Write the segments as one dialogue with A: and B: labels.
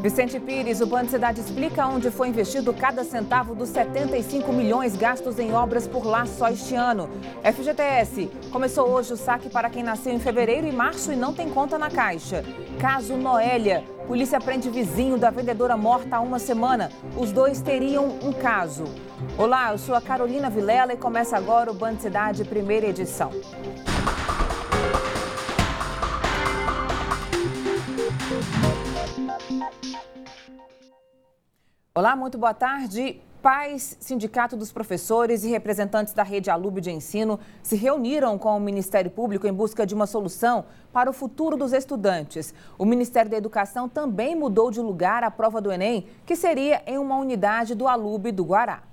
A: Vicente Pires, o Band Cidade explica onde foi investido cada centavo dos 75 milhões gastos em obras por lá só este ano. FGTS, começou hoje o saque para quem nasceu em fevereiro e março e não tem conta na Caixa. Caso Noélia, polícia prende vizinho da vendedora morta há uma semana. Os dois teriam um caso. Olá, eu sou a Carolina Vilela e começa agora o Band Cidade, primeira edição. Olá, muito boa tarde. Pais, Sindicato dos Professores e representantes da Rede Alub de Ensino se reuniram com o Ministério Público em busca de uma solução para o futuro dos estudantes. O Ministério da Educação também mudou de lugar a prova do Enem, que seria em uma unidade do Alub do Guará.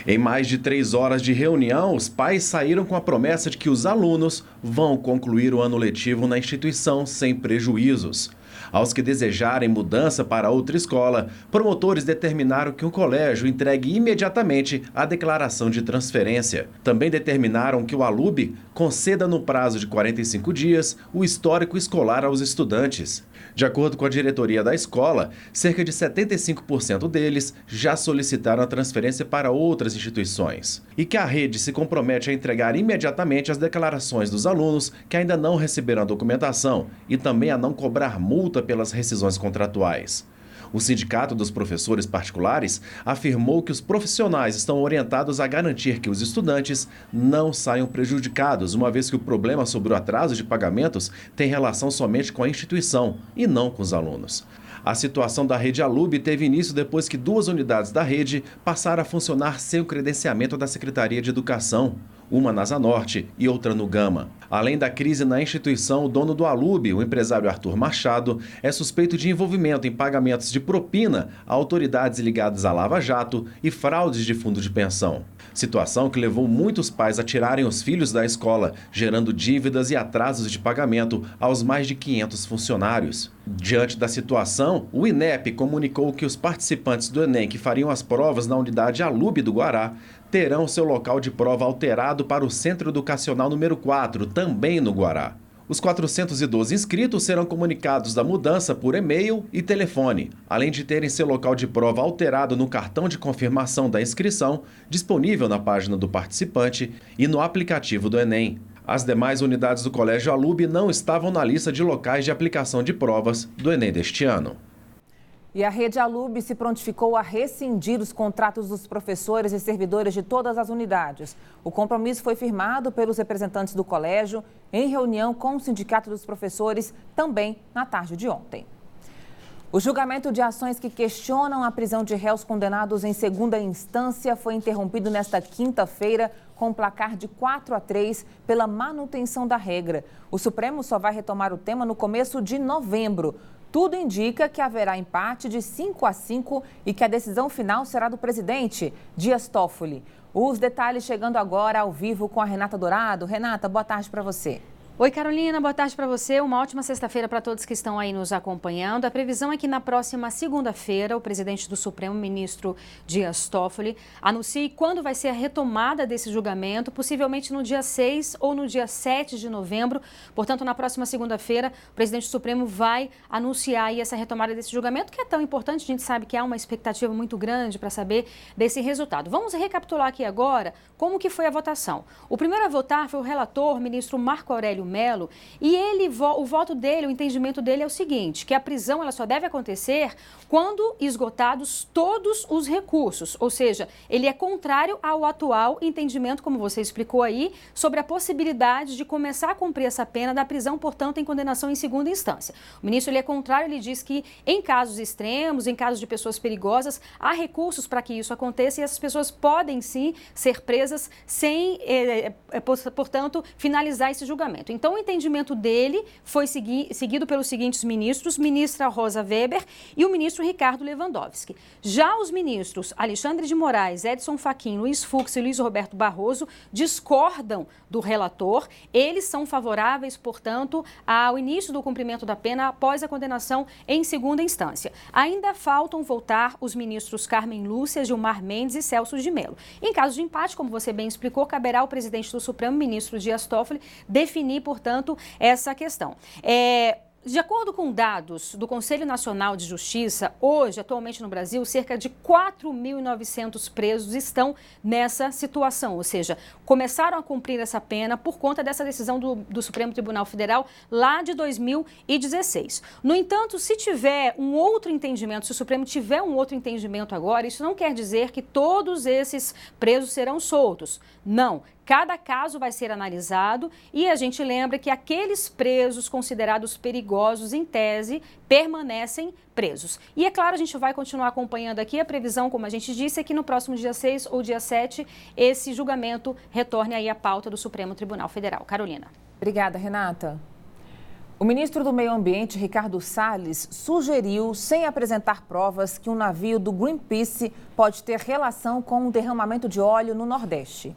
B: Em mais de 3 horas de reunião, os pais saíram com a promessa de que os alunos vão concluir o ano letivo na instituição sem prejuízos. Aos que desejarem mudança para outra escola, promotores determinaram que o colégio entregue imediatamente a declaração de transferência. Também determinaram que o Alub conceda no prazo de 45 dias o histórico escolar aos estudantes. De acordo com a diretoria da escola, cerca de 75% deles já solicitaram a transferência para outras instituições. E que a rede se compromete a entregar imediatamente as declarações dos alunos que ainda não receberam a documentação e também a não cobrar multa pelas rescisões contratuais. O Sindicato dos Professores Particulares afirmou que os profissionais estão orientados a garantir que os estudantes não saiam prejudicados, uma vez que o problema sobre o atraso de pagamentos tem relação somente com a instituição e não com os alunos. A situação da rede Alub teve início depois que 2 unidades da rede passaram a funcionar sem o credenciamento da Secretaria de Educação, uma na Asa Norte e outra no Gama. Além da crise na instituição, o dono do Alub, o empresário Arthur Machado, é suspeito de envolvimento em pagamentos de propina a autoridades ligadas à Lava Jato e fraudes de fundo de pensão. Situação que levou muitos pais a tirarem os filhos da escola, gerando dívidas e atrasos de pagamento aos mais de 500 funcionários. Diante da situação, o INEP comunicou que os participantes do Enem que fariam as provas na unidade Alub do Guará terão seu local de prova alterado para o Centro Educacional número 4, também no Guará. Os 412 inscritos serão comunicados da mudança por e-mail e telefone, além de terem seu local de prova alterado no cartão de confirmação da inscrição, disponível na página do participante e no aplicativo do Enem. As demais unidades do Colégio Alub não estavam na lista de locais de aplicação de provas do Enem deste ano.
A: E a Rede Alub se prontificou a rescindir os contratos dos professores e servidores de todas as unidades. O compromisso foi firmado pelos representantes do colégio em reunião com o Sindicato dos Professores também na tarde de ontem. O julgamento de ações que questionam a prisão de réus condenados em segunda instância foi interrompido nesta quinta-feira com um placar de 4-3 pela manutenção da regra. O Supremo só vai retomar o tema no começo de novembro. Tudo indica que haverá empate de 5-5 e que a decisão final será do presidente, Dias Toffoli. Os detalhes chegando agora ao vivo com a Renata Dourado. Renata, boa tarde para você.
C: Oi, Carolina, boa tarde para você. Uma ótima sexta-feira para todos que estão aí nos acompanhando. A previsão é que na próxima segunda-feira, o presidente do Supremo, ministro Dias Toffoli, anuncie quando vai ser a retomada desse julgamento, possivelmente no dia 6 ou no dia 7 de novembro. Portanto, na próxima segunda-feira, o presidente do Supremo vai anunciar aí essa retomada desse julgamento, que é tão importante. A gente sabe que há uma expectativa muito grande para saber desse resultado. Vamos recapitular aqui agora como que foi a votação. O primeiro a votar foi o relator, ministro Marco Aurélio Mello, e o voto dele, o entendimento dele é o seguinte, que a prisão ela só deve acontecer quando esgotados todos os recursos, ou seja, ele é contrário ao atual entendimento, como você explicou aí, sobre a possibilidade de começar a cumprir essa pena da prisão, portanto, em condenação em segunda instância. O ministro ele é contrário, ele diz que em casos extremos, em casos de pessoas perigosas, há recursos para que isso aconteça e essas pessoas podem sim ser presas sem, portanto, finalizar esse julgamento. Então, o entendimento dele foi seguido pelos seguintes ministros, ministra Rosa Weber e o ministro Ricardo Lewandowski. Já os ministros Alexandre de Moraes, Edson Fachin, Luiz Fux e Luiz Roberto Barroso discordam do relator. Eles são favoráveis, portanto, ao início do cumprimento da pena após a condenação em segunda instância. Ainda faltam votar os ministros Carmen Lúcia, Gilmar Mendes e Celso de Mello. Em caso de empate, como você bem explicou, caberá ao presidente do Supremo, ministro Dias Toffoli, definir, portanto, essa questão. De acordo com dados do Conselho Nacional de Justiça, hoje, atualmente no Brasil, cerca de 4.900 presos estão nessa situação, ou seja, começaram a cumprir essa pena por conta dessa decisão do Supremo Tribunal Federal lá de 2016. No entanto, se tiver um outro entendimento, se o Supremo tiver um outro entendimento agora, isso não quer dizer que todos esses presos serão soltos. Não. Cada caso vai ser analisado e a gente lembra que aqueles presos considerados perigosos, em tese, permanecem presos. E é claro, a gente vai continuar acompanhando aqui. A previsão, como a gente disse, é que no próximo dia 6 ou dia 7, esse julgamento retorne aí à pauta do Supremo Tribunal Federal. Carolina.
A: Obrigada, Renata. O ministro do Meio Ambiente, Ricardo Salles, sugeriu, sem apresentar provas, que um navio do Greenpeace pode ter relação com um derramamento de óleo no Nordeste.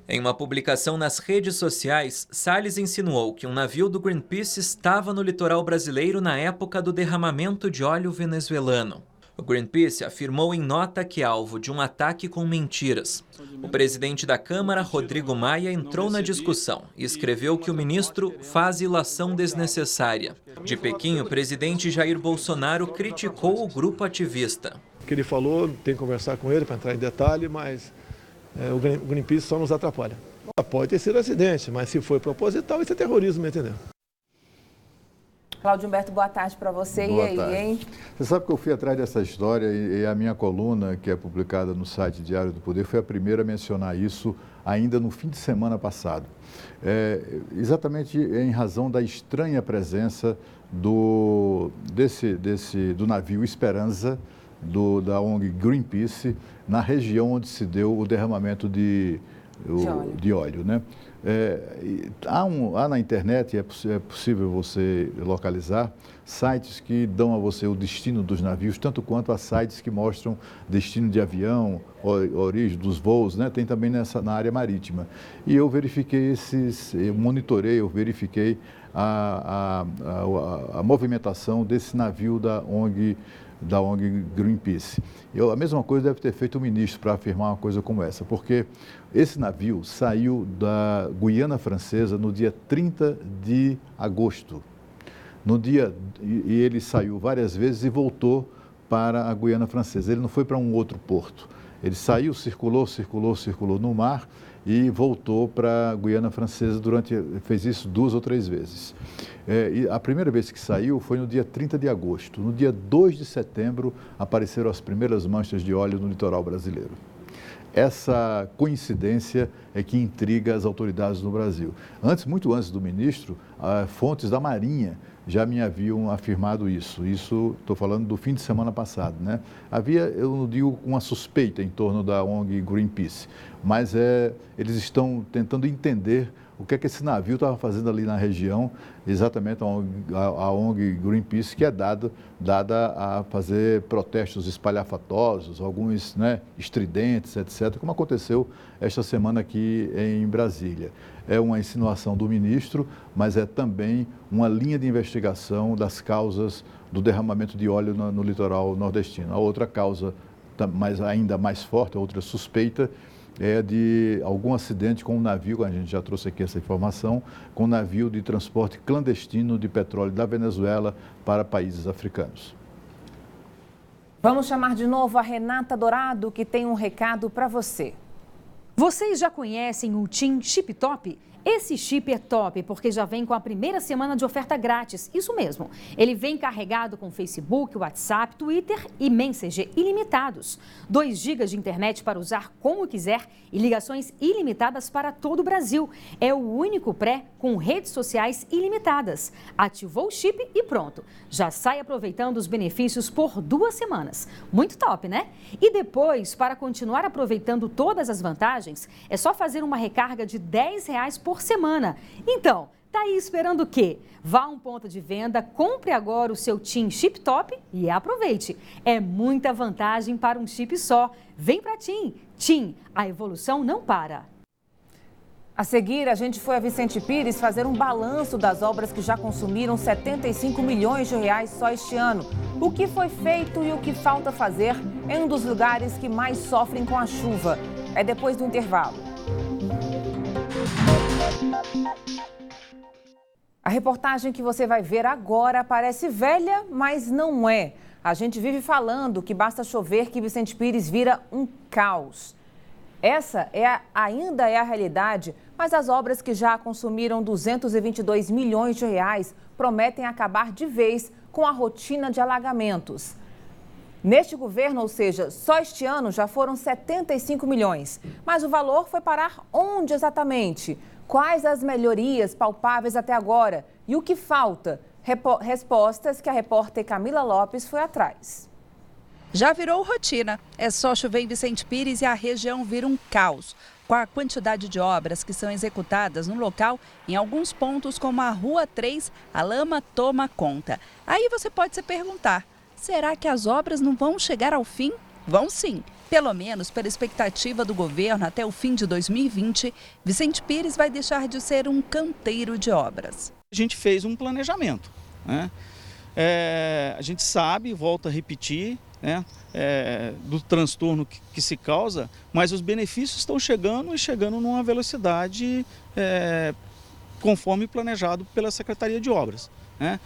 D: Em uma publicação nas redes sociais, Salles insinuou que um navio do Greenpeace estava no litoral brasileiro na época do derramamento de óleo venezuelano. O Greenpeace afirmou em nota que é alvo de um ataque com mentiras. O presidente da Câmara, Rodrigo Maia, entrou na discussão e escreveu que o ministro faz ilação desnecessária. De Pequim, o presidente Jair Bolsonaro criticou o grupo ativista.
E: O que ele falou, tem que conversar com ele para entrar em detalhe, mas o Greenpeace só nos atrapalha. Pode ter sido acidente, mas se foi proposital, isso é terrorismo, entendeu?
A: Cláudio Humberto, boa tarde para você.
F: Boa
A: e aí,
F: tarde.
A: hein?
F: Você sabe que eu fui atrás dessa história e a minha coluna, que é publicada no site Diário do Poder, foi a primeira a mencionar isso ainda no fim de semana passado. Exatamente em razão da estranha presença do navio Esperança, da ONG Greenpeace, na região onde se deu o derramamento de óleo, né? Há na internet, é possível você localizar, sites que dão a você o destino dos navios, tanto quanto há sites que mostram destino de avião, origem dos voos, né? Tem também na área marítima. E eu verifiquei eu verifiquei a movimentação desse navio da ONG Greenpeace. A mesma coisa deve ter feito o ministro para afirmar uma coisa como essa, porque esse navio saiu da Guiana Francesa no dia 30 de agosto. E ele saiu várias vezes e voltou para a Guiana Francesa. Ele não foi para um outro porto. Ele saiu, circulou no mar e voltou para a Guiana Francesa fez isso 2 ou 3 vezes. E a primeira vez que saiu foi no dia 30 de agosto. No dia 2 de setembro, apareceram as primeiras manchas de óleo no litoral brasileiro. Essa coincidência é que intriga as autoridades no Brasil. Muito antes do ministro, fontes da Marinha já me haviam afirmado isso. Isso, estou falando do fim de semana passado, né? Havia, eu não digo uma suspeita em torno da ONG Greenpeace, mas eles estão tentando entender o que é que esse navio estava fazendo ali na região, exatamente a ONG Greenpeace, que é dada a fazer protestos espalhafatosos, alguns, né, estridentes, etc., como aconteceu esta semana aqui em Brasília. É uma insinuação do ministro, mas é também uma linha de investigação das causas do derramamento de óleo no litoral nordestino. A outra causa, ainda mais forte, a outra suspeita, é de algum acidente com um navio, a gente já trouxe aqui essa informação, com um navio de transporte clandestino de petróleo da Venezuela para países africanos.
A: Vamos chamar de novo a Renata Dourado, que tem um recado para você.
C: Vocês já conhecem o TIM Chip Top? Esse chip é top porque já vem com a primeira semana de oferta grátis, isso mesmo. Ele vem carregado com Facebook, WhatsApp, Twitter e Messenger ilimitados. 2 GB de internet para usar como quiser e ligações ilimitadas para todo o Brasil. É o único pré com redes sociais ilimitadas. Ativou o chip e pronto. Já sai aproveitando os benefícios por 2 semanas. Muito top, né? E depois, para continuar aproveitando todas as vantagens, é só fazer uma recarga de R$10 por semana. Então, tá aí esperando o quê? Vá a um ponto de venda, compre agora o seu TIM Chip Top e aproveite. É muita vantagem para um chip só. Vem pra TIM. TIM, a evolução não para.
A: A seguir, a gente foi a Vicente Pires fazer um balanço das obras que já consumiram R$75 milhões só este ano. O que foi feito e o que falta fazer em um dos lugares que mais sofrem com a chuva. É depois do intervalo. A reportagem que você vai ver agora parece velha, mas não é. A gente vive falando que basta chover que Vicente Pires vira um caos. Essa ainda é a realidade, mas as obras que já consumiram 222 milhões de reais prometem acabar de vez com a rotina de alagamentos. Neste governo, ou seja, só este ano já foram 75 milhões. Mas o valor foi parar onde exatamente? Quais as melhorias palpáveis até agora? E o que falta? Respostas que a repórter Camila Lopes foi atrás.
G: Já virou rotina. É só chover em Vicente Pires e a região vira um caos. Com a quantidade de obras que são executadas no local, em alguns pontos como a Rua 3, a lama toma conta. Aí você pode se perguntar, será que as obras não vão chegar ao fim? Vão sim. Pelo menos pela expectativa do governo, até o fim de 2020, Vicente Pires vai deixar de ser um canteiro de obras.
H: A gente fez um planejamento, né? A gente sabe, volto a repetir, né? Do transtorno que se causa, mas os benefícios estão chegando e chegando numa velocidade conforme planejado pela Secretaria de Obras, né?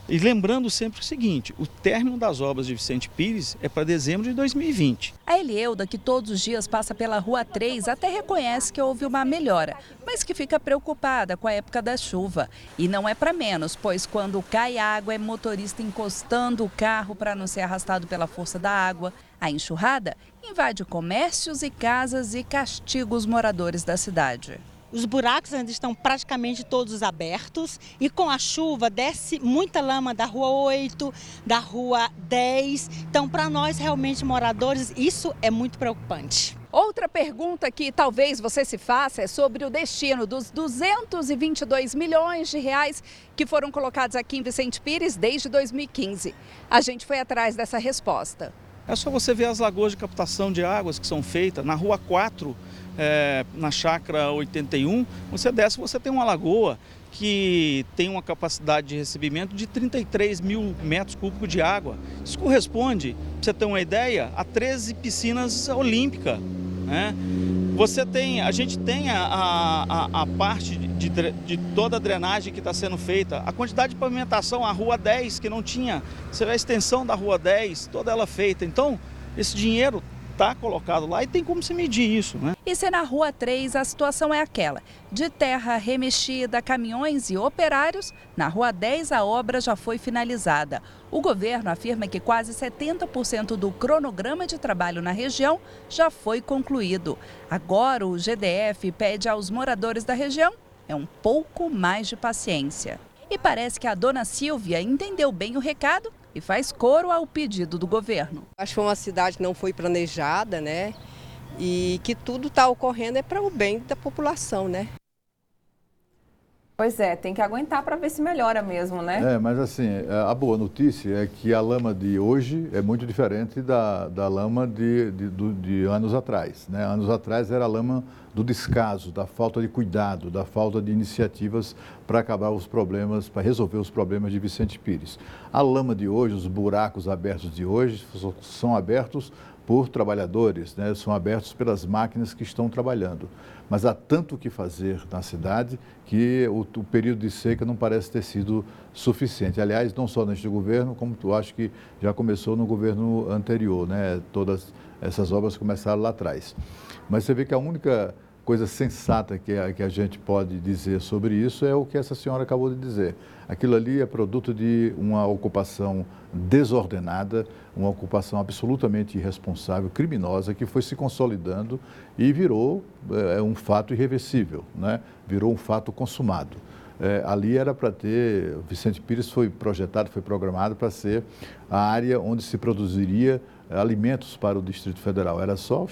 H: E lembrando sempre o seguinte, o término das obras de Vicente Pires é para dezembro de 2020.
G: A Elielda, que todos os dias passa pela Rua 3, até reconhece que houve uma melhora, mas que fica preocupada com a época da chuva. E não é para menos, pois quando cai água é motorista encostando o carro para não ser arrastado pela força da água. A enxurrada invade comércios e casas e castiga os moradores da cidade.
I: Os buracos ainda estão praticamente todos abertos e com a chuva desce muita lama da Rua 8, da Rua 10. Então, para nós, realmente, moradores, isso é muito preocupante.
G: Outra pergunta que talvez você se faça é sobre o destino dos 222 milhões de reais que foram colocados aqui em Vicente Pires desde 2015. A gente foi atrás dessa resposta.
H: É só você ver as lagoas de captação de águas que são feitas na Rua 4, na Chácara 81, você desce, você tem uma lagoa que tem uma capacidade de recebimento de 33 mil metros cúbicos de água. Isso corresponde, para você ter uma ideia, a 13 piscinas olímpicas, né? A gente tem a parte de toda a drenagem que está sendo feita, a quantidade de pavimentação, a Rua 10 que não tinha, você vê a extensão da Rua 10, toda ela feita. Então, esse dinheiro está colocado lá e tem como se medir isso, né?
G: E se na Rua 3 a situação é aquela, de terra remexida, caminhões e operários, na Rua 10 a obra já foi finalizada. O governo afirma que quase 70% do cronograma de trabalho na região já foi concluído. Agora o GDF pede aos moradores da região um pouco mais de paciência. E parece que a dona Silvia entendeu bem o recado e faz coro ao pedido do governo.
J: Acho que foi uma cidade que não foi planejada, né? E que tudo está ocorrendo é para o bem da população, né?
A: Pois é, tem que aguentar para ver se melhora mesmo, né?
F: Mas assim, a boa notícia é que a lama de hoje é muito diferente da lama de anos atrás, né? Anos atrás era a lama do descaso, da falta de cuidado, da falta de iniciativas para acabar os problemas, para resolver os problemas de Vicente Pires. A lama de hoje, os buracos abertos de hoje, são abertos por trabalhadores, né? São abertos pelas máquinas que estão trabalhando. Mas há tanto o que fazer na cidade que o período de seca não parece ter sido suficiente. Aliás, não só neste governo, como eu acho que já começou no governo anterior, né? Todas essas obras começaram lá atrás. Mas você vê que a única coisa sensata que a gente pode dizer sobre isso é o que essa senhora acabou de dizer. Aquilo ali é produto de uma ocupação desordenada, uma ocupação absolutamente irresponsável, criminosa, que foi se consolidando e virou um fato irreversível, né? Virou um fato consumado. Ali era para ter, Vicente Pires foi projetado, foi programado para ser a área onde se produziria alimentos para o Distrito Federal. Era só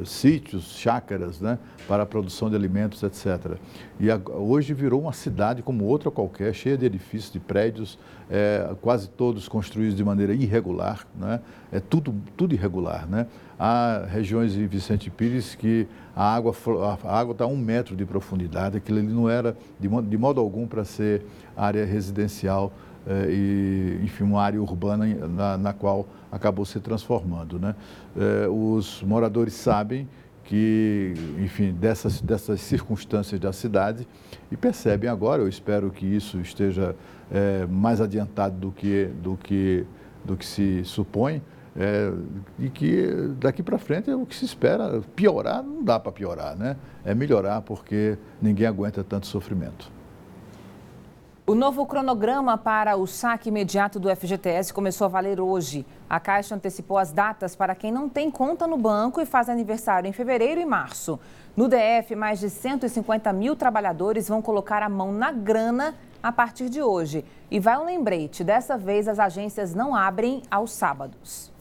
F: sítios, chácaras, né, para a produção de alimentos, etc. E hoje virou uma cidade como outra qualquer, cheia de edifícios, de prédios, quase todos construídos de maneira irregular, né? É tudo irregular, né? Há regiões em Vicente Pires que a água está a 1 metro de profundidade, aquilo ali não era de modo algum para ser área residencial, e, enfim, uma área urbana na qual acabou se transformando, né? Os moradores sabem enfim, dessas circunstâncias da cidade e percebem agora, eu espero que isso esteja mais adiantado do que se supõe, e que daqui para frente é o que se espera. Piorar, não dá para piorar, né? É melhorar, porque ninguém aguenta tanto sofrimento.
A: O novo cronograma para o saque imediato do FGTS começou a valer hoje. A Caixa antecipou as datas para quem não tem conta no banco e faz aniversário em fevereiro e março. No DF, mais de 150 mil trabalhadores vão colocar a mão na grana a partir de hoje. E vai um lembrete, dessa vez as agências não abrem aos sábados.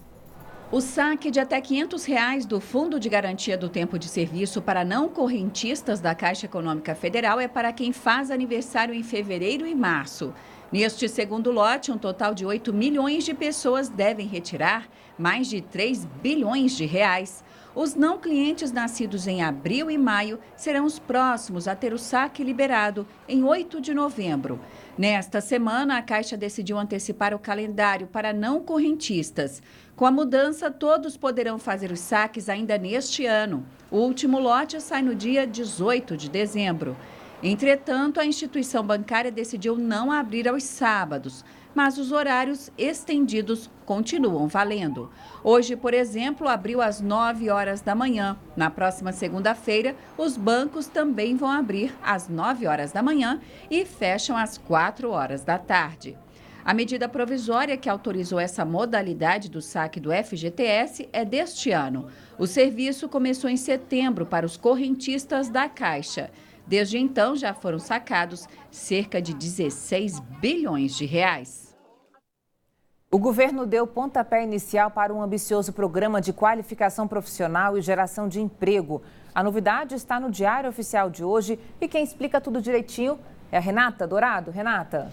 K: O saque de até R$ 500 do Fundo de Garantia do Tempo de Serviço para não correntistas da Caixa Econômica Federal é para quem faz aniversário em fevereiro e março. Neste segundo lote, um total de 8 milhões de pessoas devem retirar mais de 3 bilhões de reais. Os não clientes nascidos em abril e maio serão os próximos a ter o saque liberado em 8 de novembro. Nesta semana, a Caixa decidiu antecipar o calendário para não correntistas. Com a mudança, todos poderão fazer os saques ainda neste ano. O último lote sai no dia 18 de dezembro. Entretanto, a instituição bancária decidiu não abrir aos sábados, mas os horários estendidos continuam valendo. Hoje, por exemplo, abriu às 9 horas da manhã. Na próxima segunda-feira, os bancos também vão abrir às 9 horas da manhã e fecham às 4 horas da tarde. A medida provisória que autorizou essa modalidade do saque do FGTS é deste ano. O serviço começou em setembro para os correntistas da Caixa. Desde então, já foram sacados cerca de 16 bilhões de reais.
A: O governo deu pontapé inicial para um ambicioso programa de qualificação profissional e geração de emprego. A novidade está no Diário Oficial de hoje e quem explica tudo direitinho é a Renata Dourado. Renata.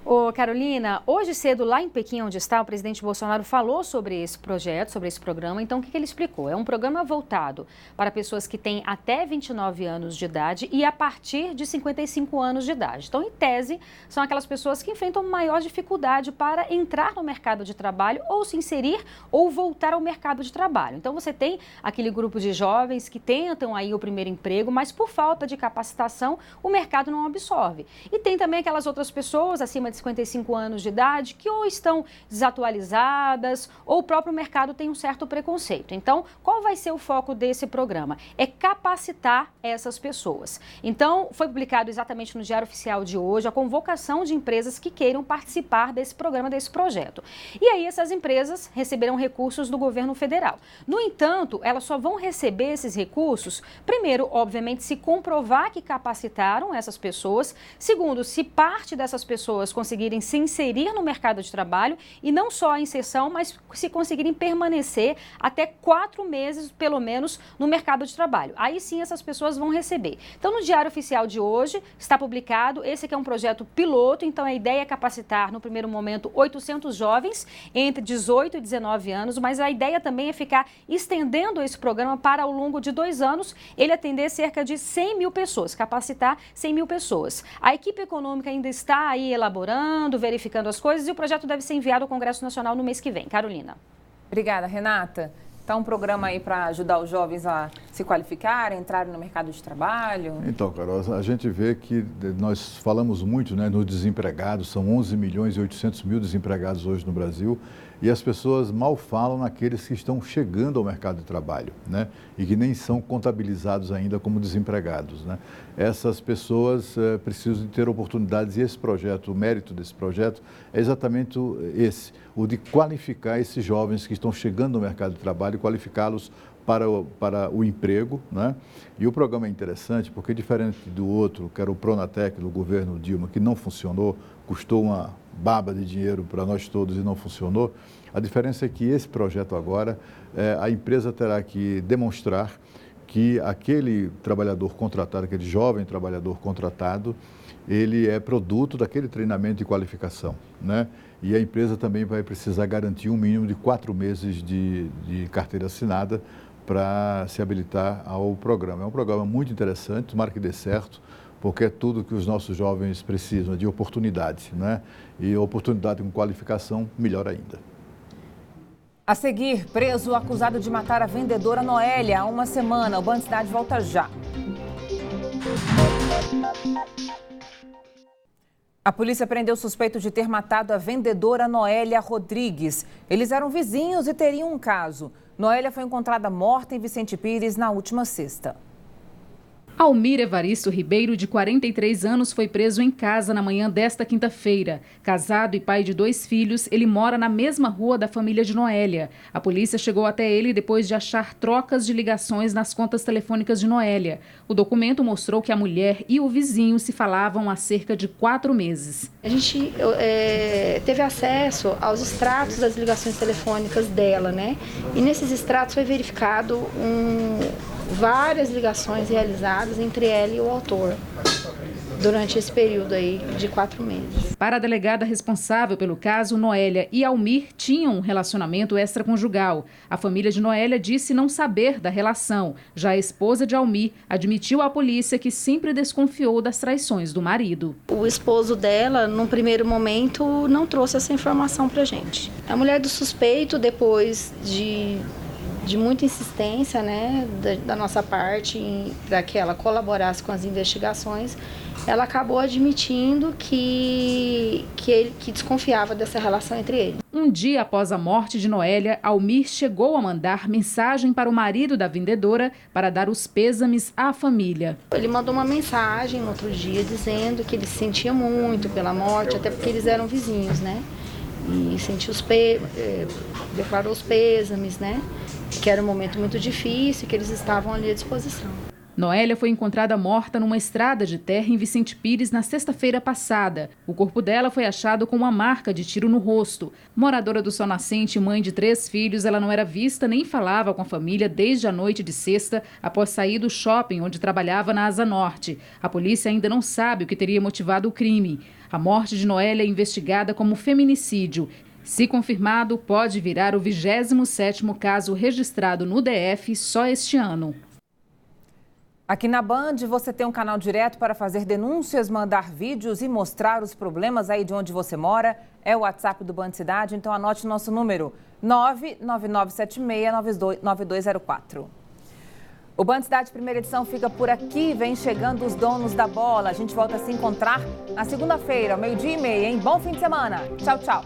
C: Ô, Carolina, hoje cedo lá em Pequim, onde está, o presidente Bolsonaro falou sobre esse projeto, sobre esse programa. Então, o que ele explicou? É um programa voltado para pessoas que têm até 29 anos de idade e a partir de 55 anos de idade. Então, em tese, são aquelas pessoas que enfrentam maior dificuldade para entrar no mercado de trabalho ou se inserir ou voltar ao mercado de trabalho. Então, você tem aquele grupo de jovens que tentam aí o primeiro emprego, mas por falta de capacitação, o mercado não absorve. E tem também aquelas outras pessoas acima de 55 anos de idade que ou estão desatualizadas ou o próprio mercado tem um certo preconceito. Então, qual vai ser o foco desse programa? É capacitar essas pessoas. Então, foi publicado exatamente no Diário Oficial de hoje a convocação de empresas que queiram participar desse programa, desse projeto. E aí, essas empresas receberão recursos do governo federal. No entanto, elas só vão receber esses recursos, primeiro, obviamente, se comprovar que capacitaram essas pessoas. Segundo, se parte dessas pessoas conseguirem se inserir no mercado de trabalho e não só a inserção, mas se conseguirem permanecer até 4 meses, pelo menos, no mercado de trabalho. Aí sim essas pessoas vão receber. Então, no Diário Oficial de hoje, está publicado, esse aqui é um projeto piloto, então a ideia é capacitar, no primeiro momento, 800 jovens entre 18 e 19 anos, mas a ideia também é ficar estendendo esse programa para, ao longo de 2 anos, ele atender cerca de 100 mil pessoas, capacitar 100 mil pessoas. A equipe econômica ainda está aí elaborando, verificando as coisas e o projeto deve ser enviado ao Congresso Nacional no mês que vem. Carolina.
A: Obrigada, Renata. Então, um programa aí para ajudar os jovens a se qualificarem, entrarem no mercado de trabalho?
F: Então, Carol, a gente vê que nós falamos muito, né, nos desempregados, são 11 milhões e 800 mil desempregados hoje no Brasil, e as pessoas mal falam naqueles que estão chegando ao mercado de trabalho, né, e que nem são contabilizados ainda como desempregados, né. Essas pessoas precisam de ter oportunidades e esse projeto, o mérito desse projeto é exatamente esse, o de qualificar esses jovens que estão chegando no mercado de trabalho e qualificá-los para o emprego, né? E o programa é interessante porque, diferente do outro, que era o Pronatec do governo Dilma, que não funcionou, custou uma baba de dinheiro para nós todos e não funcionou, a diferença é que esse projeto agora, a empresa terá que demonstrar que aquele trabalhador contratado, aquele jovem trabalhador contratado, ele é produto daquele treinamento e qualificação, né? E a empresa também vai precisar garantir um mínimo de 4 meses de carteira assinada para se habilitar ao programa. É um programa muito interessante, tomara que dê certo, porque é tudo que os nossos jovens precisam, de oportunidade, né? E oportunidade com qualificação, melhor ainda.
A: A seguir, preso acusado de matar a vendedora Noélia há uma semana. O Band Cidade volta já. A polícia prendeu o suspeito de ter matado a vendedora Noélia Rodrigues. Eles eram vizinhos e teriam um caso. Noélia foi encontrada morta em Vicente Pires na última sexta.
L: Almir Evaristo Ribeiro, de 43 anos, foi preso em casa na manhã desta quinta-feira. Casado e pai de 2 filhos, ele mora na mesma rua da família de Noélia. A polícia chegou até ele depois de achar trocas de ligações nas contas telefônicas de Noélia. O documento mostrou que a mulher e o vizinho se falavam há cerca de 4 meses.
M: A gente teve acesso aos extratos das ligações telefônicas dela, né? E nesses extratos foi verificado várias ligações realizadas entre ela e o autor durante esse período aí de 4 meses.
L: Para a delegada responsável pelo caso, Noélia e Almir tinham um relacionamento extraconjugal. A família de Noélia disse não saber da relação. Já a esposa de Almir admitiu à polícia que sempre desconfiou das traições do marido.
M: O esposo dela, num primeiro momento, não trouxe essa informação pra gente. A mulher do suspeito, depois de muita insistência, né, da nossa parte para que ela colaborasse com as investigações, ela acabou admitindo que desconfiava dessa relação entre eles.
L: Um dia após a morte de Noélia, Almir chegou a mandar mensagem para o marido da vendedora para dar os pêsames à família.
M: Ele mandou uma mensagem no outro dia dizendo que ele se sentia muito pela morte, até porque eles eram vizinhos, né? E sentiu declarou os pêsames, né? Que era um momento muito difícil, que eles estavam ali à disposição.
L: Noélia foi encontrada morta numa estrada de terra em Vicente Pires na sexta-feira passada. O corpo dela foi achado com uma marca de tiro no rosto. Moradora do Sol Nascente e mãe de 3 filhos, ela não era vista nem falava com a família desde a noite de sexta, após sair do shopping onde trabalhava na Asa Norte. A polícia ainda não sabe o que teria motivado o crime. A morte de Noélia é investigada como feminicídio. Se confirmado, pode virar o 27º caso registrado no DF só este ano.
A: Aqui na Band, você tem um canal direto para fazer denúncias, mandar vídeos e mostrar os problemas aí de onde você mora. É o WhatsApp do Band Cidade, então anote o nosso número 999769204. O Band Cidade Primeira Edição fica por aqui, vem chegando os donos da bola. A gente volta a se encontrar na segunda-feira, ao 12:30, hein? Bom fim de semana. Tchau, tchau.